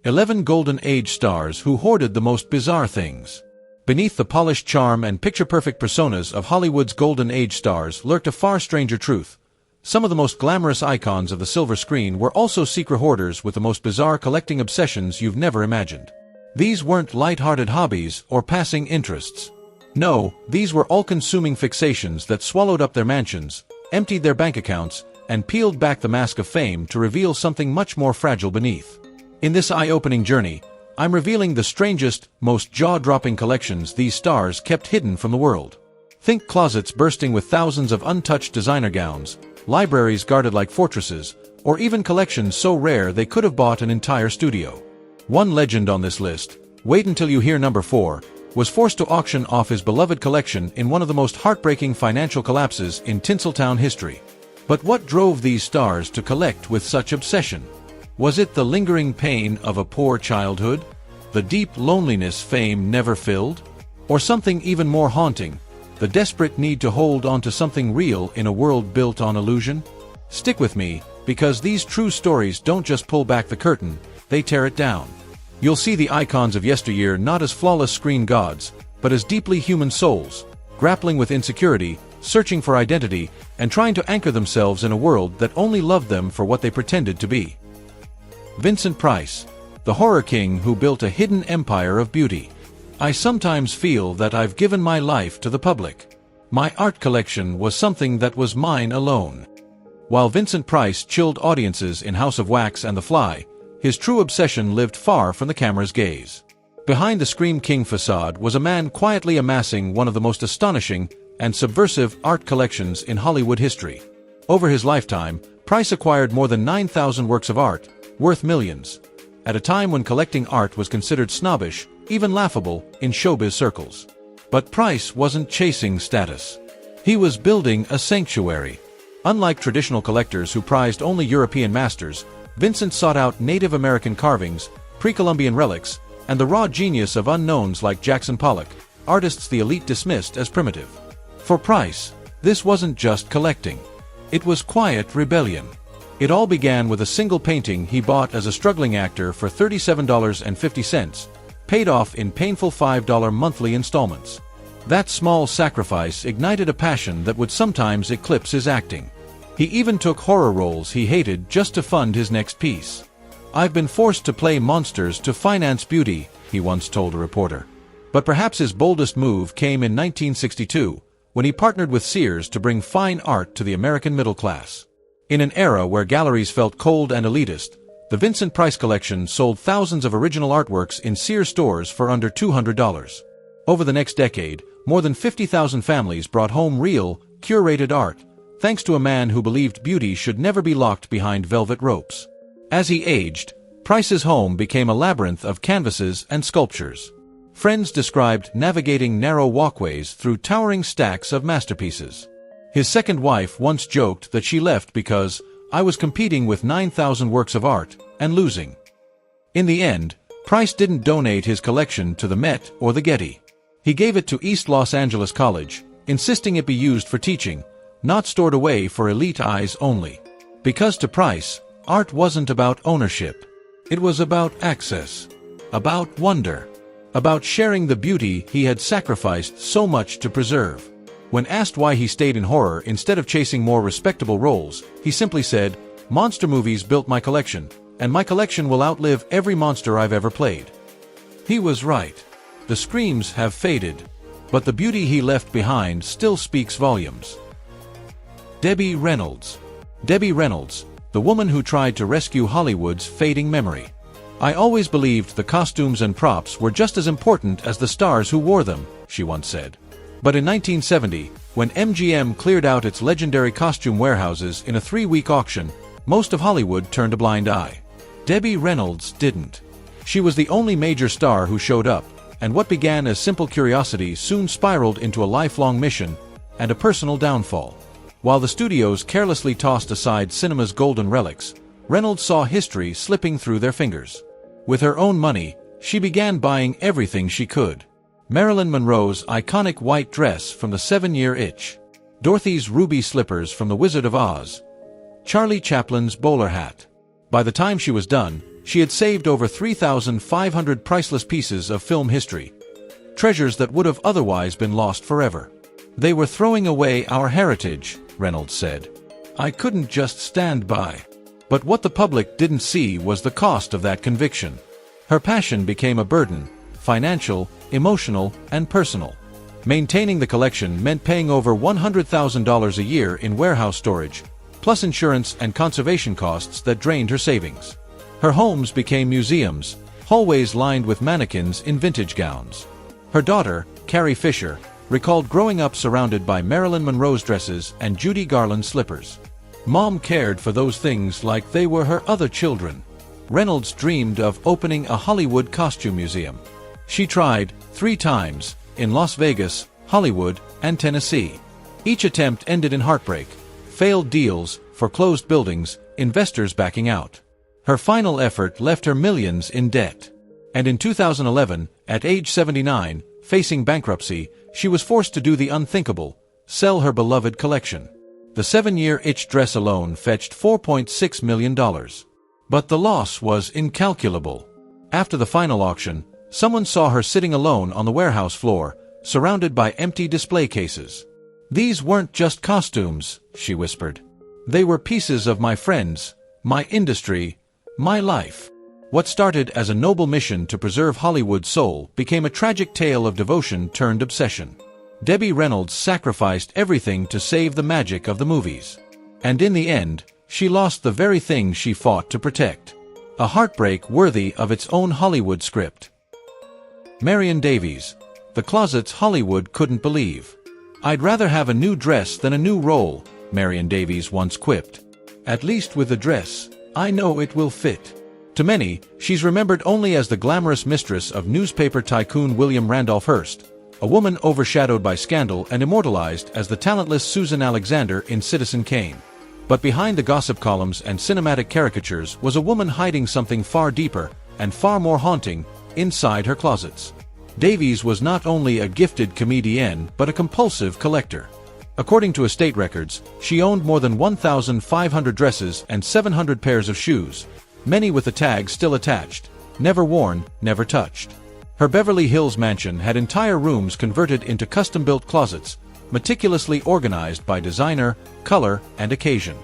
11 Golden Age stars who hoarded the most bizarre things. Beneath the polished charm and picture-perfect personas of Hollywood's Golden Age stars lurked a far stranger truth. Some of the most glamorous icons of the silver screen were also secret hoarders with the most bizarre collecting obsessions you've never imagined. These weren't light-hearted hobbies or passing interests. No, these were all-consuming fixations that swallowed up their mansions, emptied their bank accounts, and peeled back the mask of fame to reveal something much more fragile beneath. In this eye-opening journey, I'm revealing the strangest, most jaw-dropping collections these stars kept hidden from the world. Think closets bursting with thousands of untouched designer gowns, libraries guarded like fortresses, or even collections so rare they could have bought an entire studio. One legend on this list, wait until you hear number 4, was forced to auction off his beloved collection in one of the most heartbreaking financial collapses in Tinseltown history. But what drove these stars to collect with such obsession? Was it the lingering pain of a poor childhood? The deep loneliness fame never filled? Or something even more haunting, the desperate need to hold on to something real in a world built on illusion? Stick with me, because these true stories don't just pull back the curtain, they tear it down. You'll see the icons of yesteryear not as flawless screen gods, but as deeply human souls, grappling with insecurity, searching for identity, and trying to anchor themselves in a world that only loved them for what they pretended to be. Vincent Price, the horror king who built a hidden empire of beauty. I sometimes feel that I've given my life to the public. My art collection was something that was mine alone. While Vincent Price chilled audiences in House of Wax and The Fly, his true obsession lived far from the camera's gaze. Behind the Scream King facade was a man quietly amassing one of the most astonishing and subversive art collections in Hollywood history. Over his lifetime, Price acquired more than 9,000 works of art, worth millions, at a time when collecting art was considered snobbish, even laughable, in showbiz circles. But Price wasn't chasing status. He was building a sanctuary. Unlike traditional collectors who prized only European masters, Vincent sought out Native American carvings, pre-Columbian relics, and the raw genius of unknowns like Jackson Pollock, artists the elite dismissed as primitive. For Price, this wasn't just collecting. It was quiet rebellion. It all began with a single painting he bought as a struggling actor for $37.50, paid off in painful $5 monthly installments. That small sacrifice ignited a passion that would sometimes eclipse his acting. He even took horror roles he hated just to fund his next piece. "I've been forced to play monsters to finance beauty," he once told a reporter. But perhaps his boldest move came in 1962, when he partnered with Sears to bring fine art to the American middle class. In an era where galleries felt cold and elitist, the Vincent Price collection sold thousands of original artworks in Sears stores for under $200. Over the next decade, more than 50,000 families brought home real, curated art, thanks to a man who believed beauty should never be locked behind velvet ropes. As he aged, Price's home became a labyrinth of canvases and sculptures. Friends described navigating narrow walkways through towering stacks of masterpieces. His second wife once joked that she left because "I was competing with 9,000 works of art and losing." In the end, Price didn't donate his collection to the Met or the Getty. He gave it to East Los Angeles College, insisting it be used for teaching, not stored away for elite eyes only. Because to Price, art wasn't about ownership. It was about access, about wonder, about sharing the beauty he had sacrificed so much to preserve. When asked why he stayed in horror instead of chasing more respectable roles, he simply said, "Monster movies built my collection, and my collection will outlive every monster I've ever played." He was right. The screams have faded, but the beauty he left behind still speaks volumes. Debbie Reynolds. Debbie Reynolds, the woman who tried to rescue Hollywood's fading memory. "I always believed the costumes and props were just as important as the stars who wore them," she once said. But in 1970, when MGM cleared out its legendary costume warehouses in a 3-week auction, most of Hollywood turned a blind eye. Debbie Reynolds didn't. She was the only major star who showed up, and what began as simple curiosity soon spiraled into a lifelong mission and a personal downfall. While the studios carelessly tossed aside cinema's golden relics, Reynolds saw history slipping through their fingers. With her own money, she began buying everything she could. Marilyn Monroe's iconic white dress from The 7-Year Itch, Dorothy's ruby slippers from The Wizard of Oz, Charlie Chaplin's bowler hat. By the time she was done, She had saved over 3,500 priceless pieces of film history, treasures that would have otherwise been lost forever. "They were throwing away our heritage," Reynolds said. "I couldn't just stand by." But what the public didn't see was the cost of that conviction. Her passion became a burden, financial, emotional, and personal. Maintaining the collection meant paying over $100,000 a year in warehouse storage, plus insurance and conservation costs that drained her savings. Her homes became museums, hallways lined with mannequins in vintage gowns. Her daughter, Carrie Fisher, recalled growing up surrounded by Marilyn Monroe's dresses and Judy Garland slippers. "Mom cared for those things like they were her other children." Reynolds dreamed of opening a Hollywood costume museum. She tried 3 times, in Las Vegas, Hollywood, and Tennessee. Each attempt ended in heartbreak, failed deals, foreclosed buildings, investors backing out. Her final effort left her millions in debt. And in 2011, at age 79, facing bankruptcy, she was forced to do the unthinkable: sell her beloved collection. The 7-year itch dress alone fetched $4.6 million. But the loss was incalculable. After the final auction, someone saw her sitting alone on the warehouse floor, surrounded by empty display cases. "These weren't just costumes," she whispered. "They were pieces of my friends, my industry, my life." What started as a noble mission to preserve Hollywood's soul became a tragic tale of devotion turned obsession. Debbie Reynolds sacrificed everything to save the magic of the movies. And in the end, she lost the very thing she fought to protect. A heartbreak worthy of its own Hollywood script. Marian Davies, "The closets Hollywood couldn't believe." "I'd rather have a new dress than a new role," Marian Davies once quipped. "At least with the dress, I know it will fit." To many, she's remembered only as the glamorous mistress of newspaper tycoon William Randolph Hearst, a woman overshadowed by scandal and immortalized as the talentless Susan Alexander in Citizen Kane. But behind the gossip columns and cinematic caricatures was a woman hiding something far deeper and far more haunting inside her closets. Davies was not only a gifted comedienne but a compulsive collector. According to estate records, she owned more than 1,500 dresses and 700 pairs of shoes, many with the tags still attached, never worn, never touched. Her Beverly Hills mansion had entire rooms converted into custom-built closets, meticulously organized by designer, color, and occasion.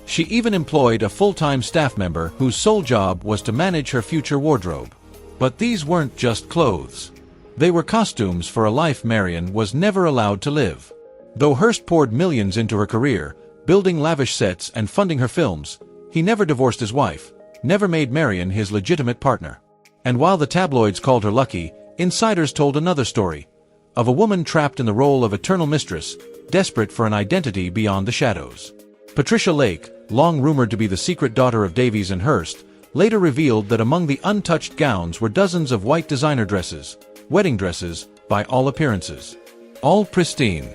She even employed a full-time staff member whose sole job was to manage her future wardrobe. But these weren't just clothes. They were costumes for a life Marian was never allowed to live. Though Hearst poured millions into her career, building lavish sets and funding her films, he never divorced his wife, never made Marian his legitimate partner. And while the tabloids called her lucky, insiders told another story, of a woman trapped in the role of eternal mistress, desperate for an identity beyond the shadows. Patricia Lake, long rumored to be the secret daughter of Davies and Hearst, later revealed that among the untouched gowns were dozens of white designer dresses, wedding dresses, by all appearances. All pristine,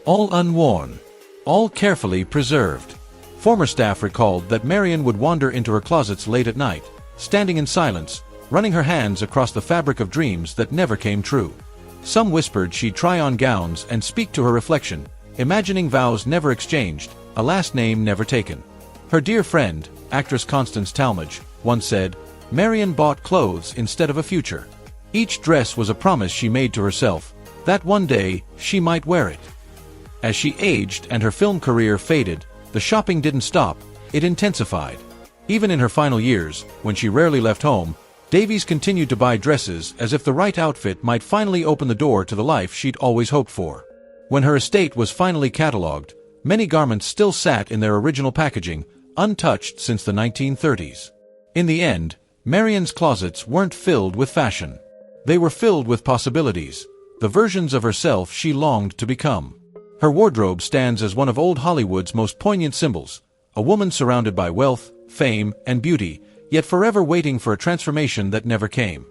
all unworn, all carefully preserved. Former staff recalled that Marian would wander into her closets late at night, standing in silence, running her hands across the fabric of dreams that never came true. Some whispered she'd try on gowns and speak to her reflection, imagining vows never exchanged, a last name never taken. Her dear friend, actress Constance Talmadge, once said, "Marian bought clothes instead of a future." Each dress was a promise she made to herself, that one day she might wear it. As she aged and her film career faded, the shopping didn't stop, it intensified. Even in her final years, when she rarely left home, Davies continued to buy dresses as if the right outfit might finally open the door to the life she'd always hoped for. When her estate was finally catalogued, many garments still sat in their original packaging, untouched since the 1930s. In the end, Marian's closets weren't filled with fashion. They were filled with possibilities, the versions of herself she longed to become. Her wardrobe stands as one of old Hollywood's most poignant symbols, a woman surrounded by wealth, fame, and beauty, yet forever waiting for a transformation that never came.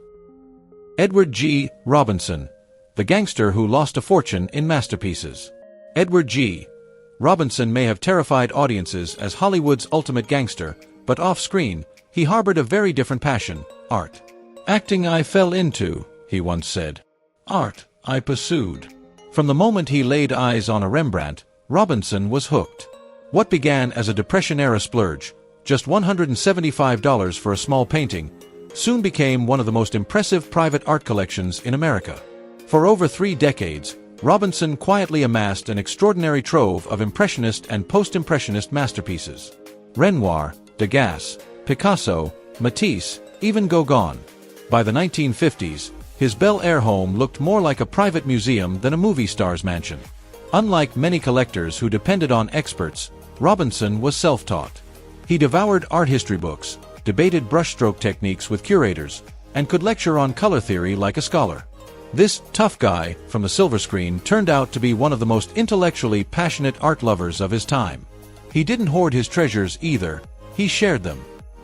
Edward G. Robinson, the gangster who lost a fortune in masterpieces. Edward G. Robinson may have terrified audiences as Hollywood's ultimate gangster, but off-screen, he harbored a very different passion, art. "Acting I fell into," he once said. "Art I pursued." From the moment he laid eyes on a Rembrandt, Robinson was hooked. What began as a Depression-era splurge, just $175 for a small painting, soon became one of the most impressive private art collections in America. For over 3 decades, Robinson quietly amassed an extraordinary trove of Impressionist and Post-Impressionist masterpieces. Renoir, Degas, Picasso, Matisse, even Gauguin. By the 1950s, his Bel Air home looked more like a private museum than a movie star's mansion. Unlike many collectors who depended on experts, Robinson was self-taught. He devoured art history books, debated brushstroke techniques with curators, and could lecture on color theory like a scholar. This tough guy from the silver screen turned out to be one of the most intellectually passionate art lovers of his time. He didn't hoard his treasures either, he shared them.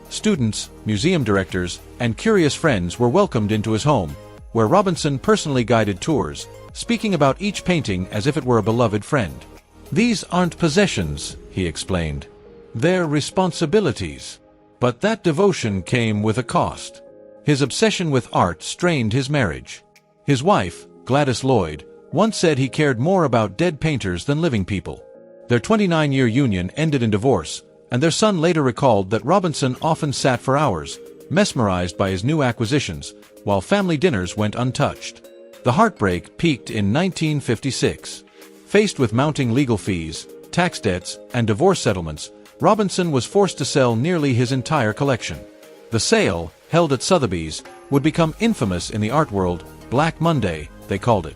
Students, museum directors, and curious friends were welcomed into his home, where Robinson personally guided tours, speaking about each painting as if it were a beloved friend. "These aren't possessions," he explained. "They're responsibilities." But that devotion came with a cost. His obsession with art strained his marriage. His wife, Gladys Lloyd, once said he cared more about dead painters than living people. Their 29-year union ended in divorce, and their son later recalled that Robinson often sat for hours, mesmerized by his new acquisitions, while family dinners went untouched. The heartbreak peaked in 1956. Faced with mounting legal fees, tax debts, and divorce settlements, Robinson was forced to sell nearly his entire collection. The sale, held at Sotheby's, would become infamous in the art world. Black Monday, they called it.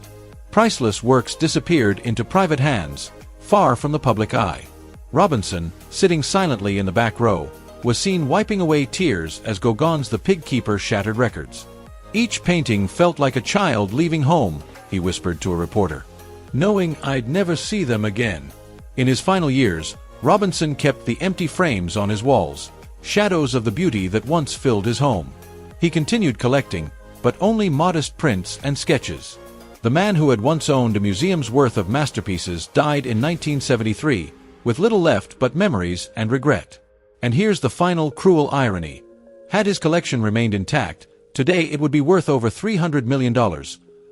Priceless works disappeared into private hands, far from the public eye. Robinson, sitting silently in the back row, was seen wiping away tears as Gauguin's The Pig Keeper shattered records. "Each painting felt like a child leaving home," he whispered to a reporter, "knowing I'd never see them again." In his final years, Robinson kept the empty frames on his walls, shadows of the beauty that once filled his home. He continued collecting, but only modest prints and sketches. The man who had once owned a museum's worth of masterpieces died in 1973, with little left but memories and regret. And here's the final cruel irony. Had his collection remained intact, today it would be worth over $300 million,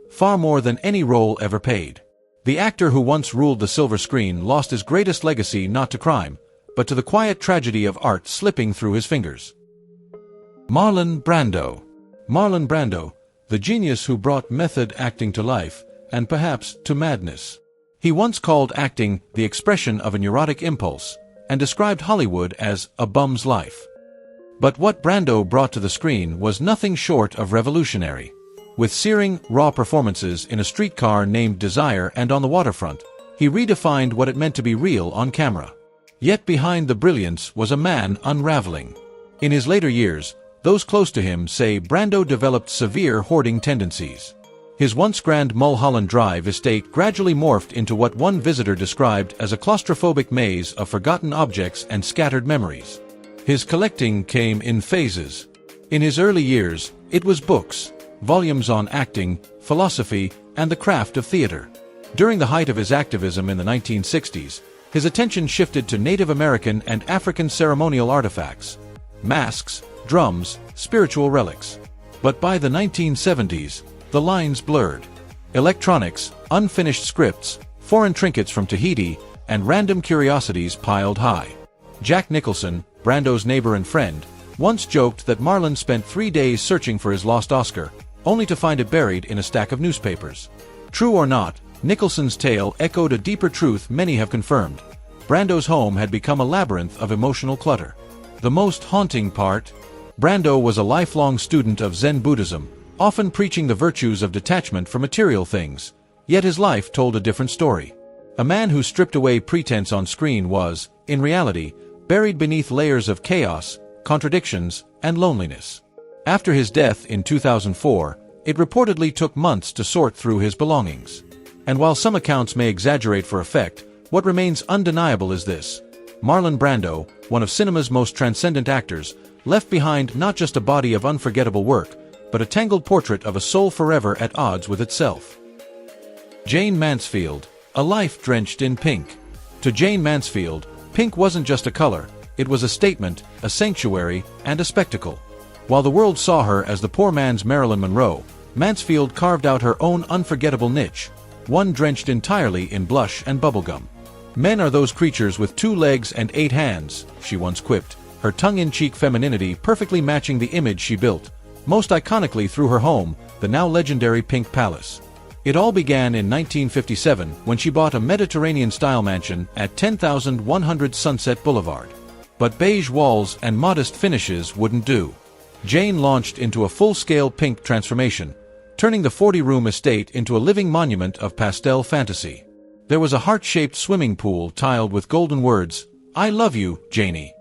far more than any role ever paid. The actor who once ruled the silver screen lost his greatest legacy not to crime, but to the quiet tragedy of art slipping through his fingers. Marlon Brando. Marlon Brando, the genius who brought method acting to life, and perhaps to madness. He once called acting the expression of a neurotic impulse, and described Hollywood as a bum's life. But what Brando brought to the screen was nothing short of revolutionary. With searing, raw performances in A Streetcar Named Desire and On the Waterfront, he redefined what it meant to be real on camera. Yet behind the brilliance was a man unraveling. In his later years, those close to him say Brando developed severe hoarding tendencies. His once grand Mulholland Drive estate gradually morphed into what one visitor described as a claustrophobic maze of forgotten objects and scattered memories. His collecting came in phases. In his early years, it was books, volumes on acting, philosophy, and the craft of theater. During the height of his activism in the 1960s, his attention shifted to Native American and African ceremonial artifacts, masks, drums, spiritual relics. But by the 1970s, the lines blurred. Electronics, unfinished scripts, foreign trinkets from Tahiti, and random curiosities piled high. Jack Nicholson, Brando's neighbor and friend, once joked that Marlon spent 3 days searching for his lost Oscar, only to find it buried in a stack of newspapers. True or not, Nicholson's tale echoed a deeper truth many have confirmed. Brando's home had become a labyrinth of emotional clutter. The most haunting part? Brando was a lifelong student of Zen Buddhism, often preaching the virtues of detachment from material things, yet his life told a different story. A man who stripped away pretense on screen was, in reality, buried beneath layers of chaos, contradictions, and loneliness. After his death in 2004, it reportedly took months to sort through his belongings. And while some accounts may exaggerate for effect, what remains undeniable is this: Marlon Brando, one of cinema's most transcendent actors, left behind not just a body of unforgettable work, but a tangled portrait of a soul forever at odds with itself. Jane Mansfield, a life drenched in pink. To Jane Mansfield, pink wasn't just a color, it was a statement, a sanctuary, and a spectacle. While the world saw her as the poor man's Marilyn Monroe, Mansfield carved out her own unforgettable niche, one drenched entirely in blush and bubblegum. "Men are those creatures with 2 legs and 8 hands, she once quipped, her tongue-in-cheek femininity perfectly matching the image she built, most iconically through her home, the now legendary Pink Palace. It all began in 1957 when she bought a Mediterranean-style mansion at 10,100 Sunset Boulevard. But beige walls and modest finishes wouldn't do. Jane launched into a full-scale pink transformation, turning the 40-room estate into a living monument of pastel fantasy. There was a heart-shaped swimming pool tiled with golden words, "I love you, Janie."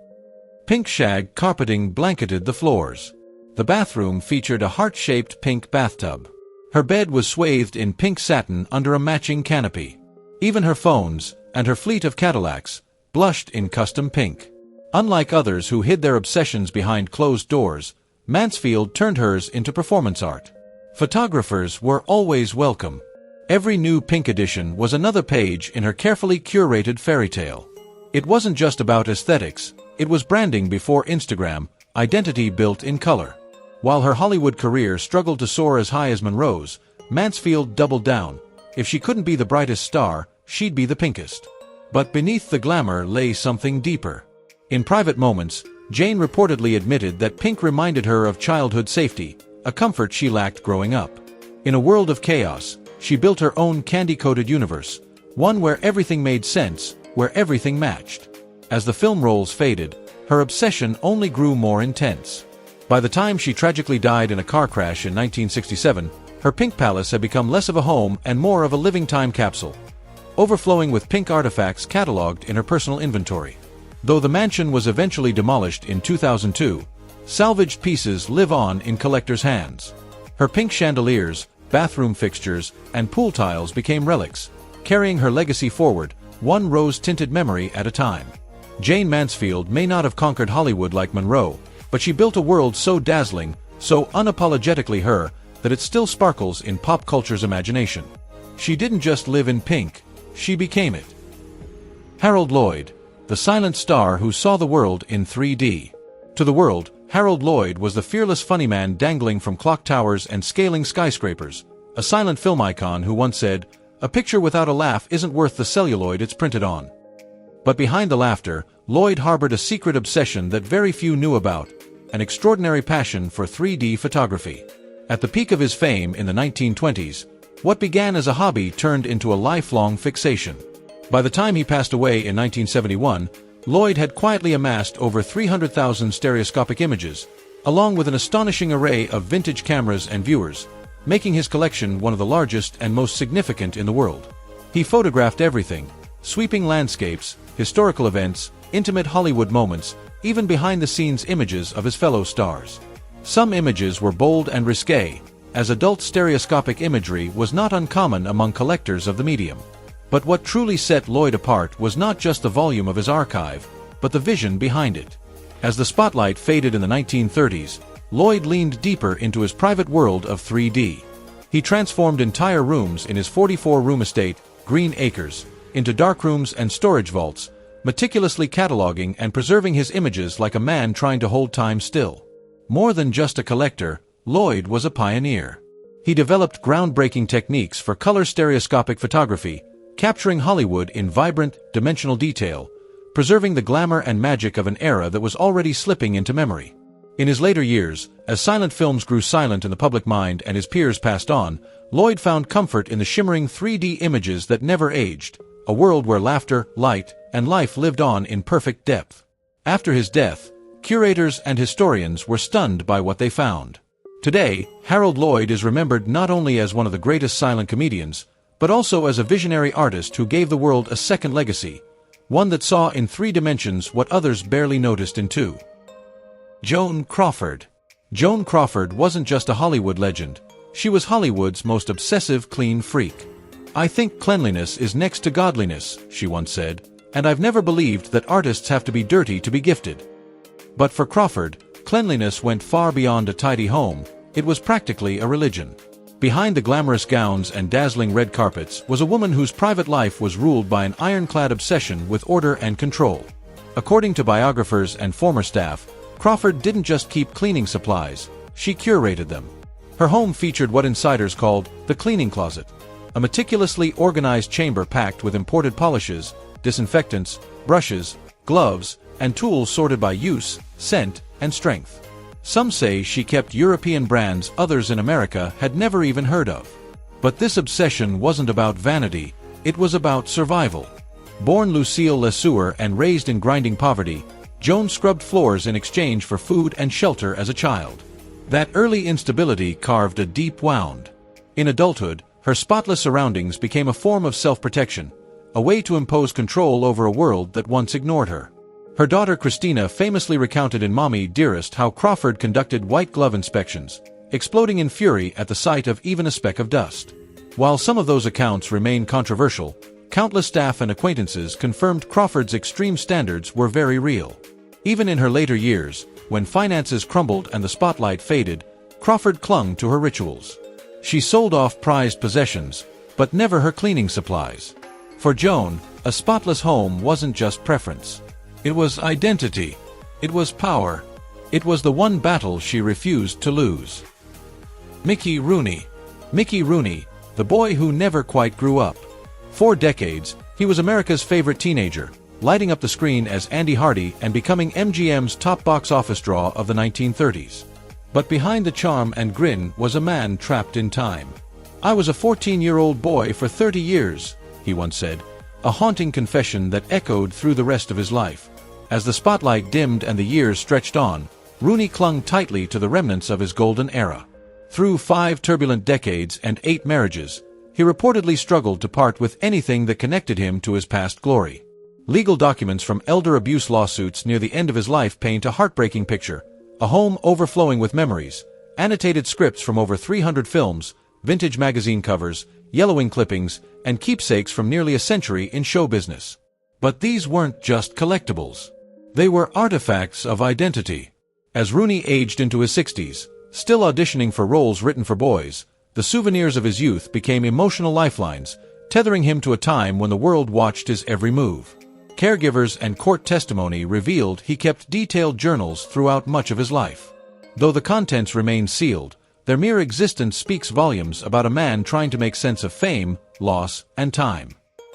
Pink shag carpeting blanketed the floors. The bathroom featured a heart-shaped pink bathtub. Her bed was swathed in pink satin under a matching canopy. Even her phones, and her fleet of Cadillacs, blushed in custom pink. Unlike others who hid their obsessions behind closed doors, Mansfield turned hers into performance art. Photographers were always welcome. Every new pink edition was another page in her carefully curated fairy tale. It wasn't just about aesthetics, it was branding before Instagram, identity built in color. While her Hollywood career struggled to soar as high as Monroe's, Mansfield doubled down. If she couldn't be the brightest star, she'd be the pinkest. But beneath the glamour lay something deeper. In private moments, Jane reportedly admitted that pink reminded her of childhood safety, a comfort she lacked growing up. In a world of chaos, she built her own candy-coated universe, one where everything made sense, where everything matched. As the film rolls faded, her obsession only grew more intense. By the time she tragically died in a car crash in 1967, her Pink Palace had become less of a home and more of a living time capsule, overflowing with pink artifacts cataloged in her personal inventory. Though the mansion was eventually demolished in 2002, salvaged pieces live on in collectors' hands. Her pink chandeliers, bathroom fixtures, and pool tiles became relics, carrying her legacy forward, one rose-tinted memory at a time. Jane Mansfield may not have conquered Hollywood like Monroe, but she built a world so dazzling, so unapologetically her, that it still sparkles in pop culture's imagination. She didn't just live in pink, she became it. Harold Lloyd, the silent star who saw the world in 3D. To the world, Harold Lloyd was the fearless funny man dangling from clock towers and scaling skyscrapers, a silent film icon who once said, "A picture without a laugh isn't worth the celluloid it's printed on." But behind the laughter, Lloyd harbored a secret obsession that very few knew about, an extraordinary passion for 3D photography. At the peak of his fame in the 1920s, what began as a hobby turned into a lifelong fixation. By the time he passed away in 1971, Lloyd had quietly amassed over 300,000 stereoscopic images, along with an astonishing array of vintage cameras and viewers, making his collection one of the largest and most significant in the world. He photographed everything: sweeping landscapes, historical events, intimate Hollywood moments, even behind-the-scenes images of his fellow stars. Some images were bold and risque, as adult stereoscopic imagery was not uncommon among collectors of the medium. But what truly set Lloyd apart was not just the volume of his archive, but the vision behind it. As the spotlight faded in the 1930s, Lloyd leaned deeper into his private world of 3D. He transformed entire rooms in his 44-room estate, Green Acres, into darkrooms and storage vaults, meticulously cataloging and preserving his images like a man trying to hold time still. More than just a collector, Lloyd was a pioneer. He developed groundbreaking techniques for color stereoscopic photography, capturing Hollywood in vibrant, dimensional detail, preserving the glamour and magic of an era that was already slipping into memory. In his later years, as silent films grew silent in the public mind and his peers passed on, Lloyd found comfort in the shimmering 3D images that never aged, a world where laughter, light, and life lived on in perfect depth. After his death, curators and historians were stunned by what they found. Today, Harold Lloyd is remembered not only as one of the greatest silent comedians, but also as a visionary artist who gave the world a second legacy, one that saw in 3 dimensions what others barely noticed in 2. Joan Crawford. Joan Crawford wasn't just a Hollywood legend, she was Hollywood's most obsessive clean freak. "I think cleanliness is next to godliness," she once said, "and I've never believed that artists have to be dirty to be gifted." But for Crawford, cleanliness went far beyond a tidy home, it was practically a religion. Behind the glamorous gowns and dazzling red carpets was a woman whose private life was ruled by an ironclad obsession with order and control. According to biographers and former staff, Crawford didn't just keep cleaning supplies, she curated them. Her home featured what insiders called the cleaning closet, a meticulously organized chamber packed with imported polishes, disinfectants, brushes, gloves, and tools sorted by use, scent, and strength. Some say she kept European brands others in America had never even heard of. But this obsession wasn't about vanity, it was about survival. Born Lucille Lesueur and raised in grinding poverty, Joan scrubbed floors in exchange for food and shelter as a child. That early instability carved a deep wound. In adulthood, her spotless surroundings became a form of self-protection, a way to impose control over a world that once ignored her. Her daughter Christina famously recounted in Mommy Dearest how Crawford conducted white glove inspections, exploding in fury at the sight of even a speck of dust. While some of those accounts remain controversial, countless staff and acquaintances confirmed Crawford's extreme standards were very real. Even in her later years, when finances crumbled and the spotlight faded, Crawford clung to her rituals. She sold off prized possessions, but never her cleaning supplies. For Joan, a spotless home wasn't just preference. It was identity. It was power. It was the one battle she refused to lose. Mickey Rooney. Mickey Rooney, the boy who never quite grew up. For decades, he was America's favorite teenager, lighting up the screen as Andy Hardy and becoming MGM's top box office draw of the 1930s. But behind the charm and grin was a man trapped in time. "I was a 14-year-old boy for 30 years, he once said, a haunting confession that echoed through the rest of his life. As the spotlight dimmed and the years stretched on, Rooney clung tightly to the remnants of his golden era. Through 5 turbulent decades and 8 marriages, he reportedly struggled to part with anything that connected him to his past glory. Legal documents from elder abuse lawsuits near the end of his life paint a heartbreaking picture, a home overflowing with memories, annotated scripts from over 300 films, vintage magazine covers, yellowing clippings, and keepsakes from nearly a century in show business. But these weren't just collectibles. They were artifacts of identity. As Rooney aged into his 60s, still auditioning for roles written for boys, the souvenirs of his youth became emotional lifelines, tethering him to a time when the world watched his every move. Caregivers and court testimony revealed he kept detailed journals throughout much of his life. Though the contents remain sealed, their mere existence speaks volumes about a man trying to make sense of fame, loss, and time.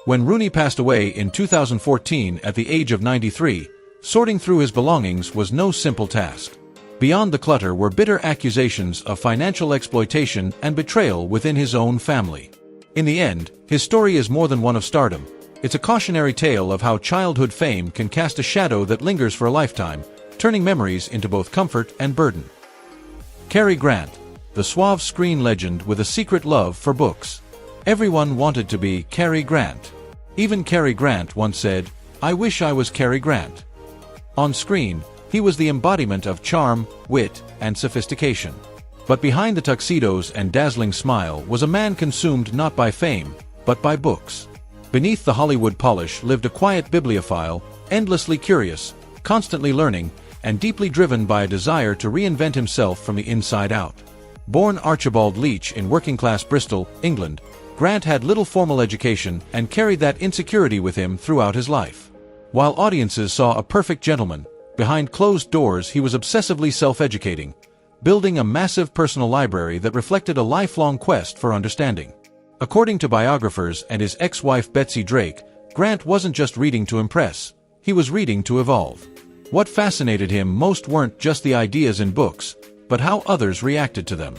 When Rooney passed away in 2014 at the age of 93, sorting through his belongings was no simple task. Beyond the clutter were bitter accusations of financial exploitation and betrayal within his own family. In the end, his story is more than one of stardom. It's a cautionary tale of how childhood fame can cast a shadow that lingers for a lifetime, turning memories into both comfort and burden. Carrie Grant, the suave screen legend with a secret love for books. Everyone wanted to be Carrie Grant. Even Carrie Grant once said, "I wish I was Carrie Grant." On screen, he was the embodiment of charm, wit, and sophistication. But behind the tuxedos and dazzling smile was a man consumed not by fame, but by books. Beneath the Hollywood polish lived a quiet bibliophile, endlessly curious, constantly learning, and deeply driven by a desire to reinvent himself from the inside out. Born Archibald Leach in working-class Bristol, England, Grant had little formal education and carried that insecurity with him throughout his life. While audiences saw a perfect gentleman, behind closed doors he was obsessively self-educating, building a massive personal library that reflected a lifelong quest for understanding. According to biographers and his ex-wife Betsy Drake, Grant wasn't just reading to impress, he was reading to evolve. What fascinated him most weren't just the ideas in books, but how others reacted to them.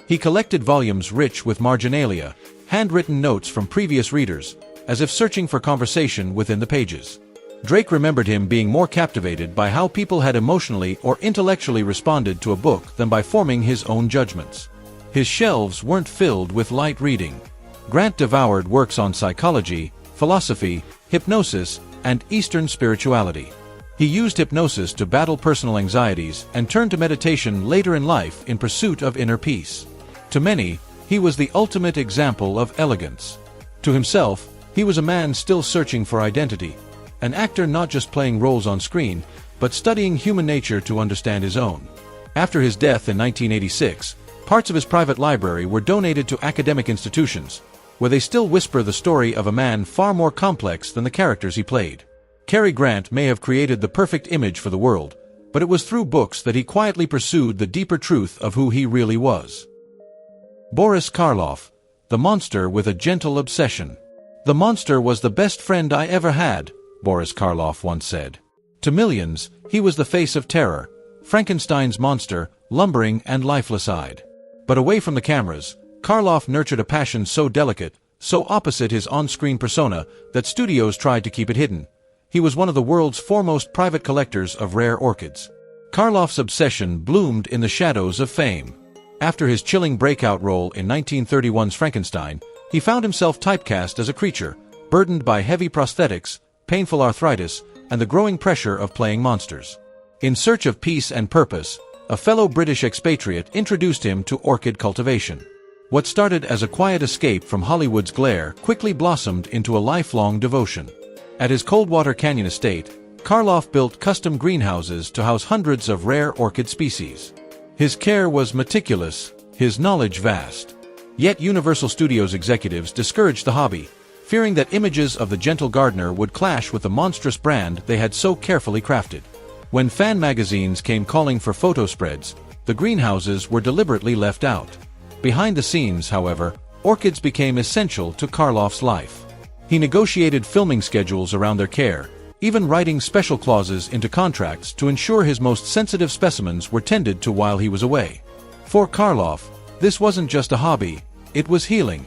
He collected volumes rich with marginalia, handwritten notes from previous readers, as if searching for conversation within the pages. Drake remembered him being more captivated by how people had emotionally or intellectually responded to a book than by forming his own judgments. His shelves weren't filled with light reading. Grant devoured works on psychology, philosophy, hypnosis, and Eastern spirituality. He used hypnosis to battle personal anxieties and turned to meditation later in life in pursuit of inner peace. To many, he was the ultimate example of elegance. To himself, he was a man still searching for identity, an actor not just playing roles on screen, but studying human nature to understand his own. After his death in 1986, parts of his private library were donated to academic institutions, where they still whisper the story of a man far more complex than the characters he played. Cary Grant may have created the perfect image for the world, but it was through books that he quietly pursued the deeper truth of who he really was. Boris Caroff, the monster with a gentle obsession. "The monster was the best friend I ever had," Boris Caroff once said. To millions, he was the face of terror, Frankenstein's monster, lumbering and lifeless-eyed. But away from the cameras, Caroff nurtured a passion so delicate, so opposite his on-screen persona, that studios tried to keep it hidden. He was one of the world's foremost private collectors of rare orchids. Caroff's obsession bloomed in the shadows of fame. After his chilling breakout role in 1931's Frankenstein, he found himself typecast as a creature, burdened by heavy prosthetics, painful arthritis, and the growing pressure of playing monsters. In search of peace and purpose, a fellow British expatriate introduced him to orchid cultivation. What started as a quiet escape from Hollywood's glare quickly blossomed into a lifelong devotion. At his Coldwater Canyon estate, Caroff built custom greenhouses to house hundreds of rare orchid species. His care was meticulous, his knowledge vast. Yet Universal Studios executives discouraged the hobby, fearing that images of the gentle gardener would clash with the monstrous brand they had so carefully crafted. When fan magazines came calling for photo spreads, the greenhouses were deliberately left out. Behind the scenes, however, orchids became essential to Caroff's life. He negotiated filming schedules around their care, even writing special clauses into contracts to ensure his most sensitive specimens were tended to while he was away. For Caroff, this wasn't just a hobby, it was healing.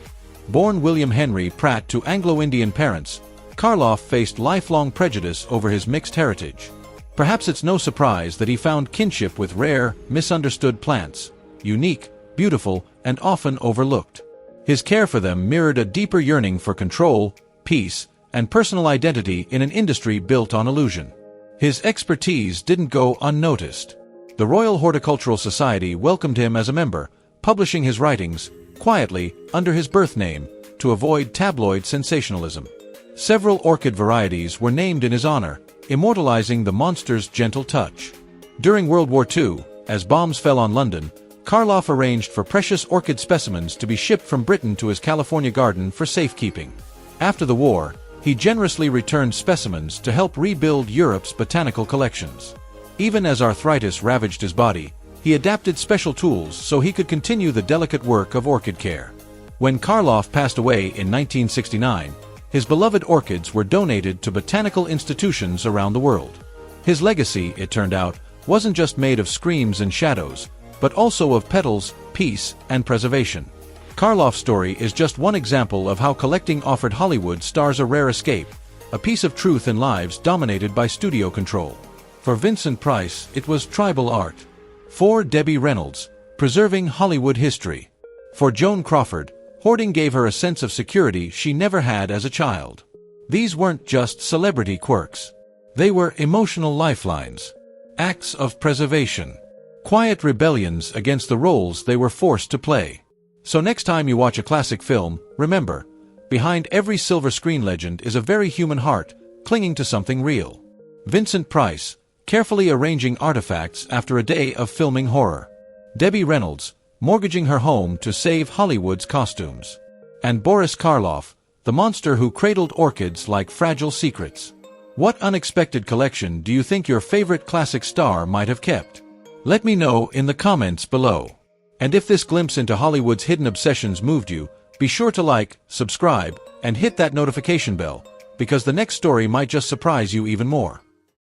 Born William Henry Pratt to Anglo-Indian parents, Caroff faced lifelong prejudice over his mixed heritage. Perhaps it's no surprise that he found kinship with rare, misunderstood plants, unique, beautiful, and often overlooked. His care for them mirrored a deeper yearning for control, peace, and personal identity in an industry built on illusion. His expertise didn't go unnoticed. The Royal Horticultural Society welcomed him as a member, publishing his writings, quietly, under his birth name, to avoid tabloid sensationalism. Several orchid varieties were named in his honor, immortalizing the monster's gentle touch. During World War II, as bombs fell on London, Caroff arranged for precious orchid specimens to be shipped from Britain to his California garden for safekeeping. After the war, he generously returned specimens to help rebuild Europe's botanical collections. Even as arthritis ravaged his body, he adapted special tools so he could continue the delicate work of orchid care. When Caroff passed away in 1969, his beloved orchids were donated to botanical institutions around the world. His legacy, it turned out, wasn't just made of screams and shadows, but also of petals, peace, and preservation. Caroff's story is just one example of how collecting offered Hollywood stars a rare escape, a piece of truth in lives dominated by studio control. For Vincent Price, it was tribal art. For Debbie Reynolds, preserving Hollywood history. For Joan Crawford, hoarding gave her a sense of security she never had as a child. These weren't just celebrity quirks. They were emotional lifelines, acts of preservation, quiet rebellions against the roles they were forced to play. So next time you watch a classic film, remember, behind every silver screen legend is a very human heart, clinging to something real. Vincent Price, carefully arranging artifacts after a day of filming horror. Debbie Reynolds, mortgaging her home to save Hollywood's costumes. And Boris Caroff, the monster who cradled orchids like fragile secrets. What unexpected collection do you think your favorite classic star might have kept? Let me know in the comments below. And if this glimpse into Hollywood's hidden obsessions moved you, be sure to like, subscribe, and hit that notification bell, because the next story might just surprise you even more.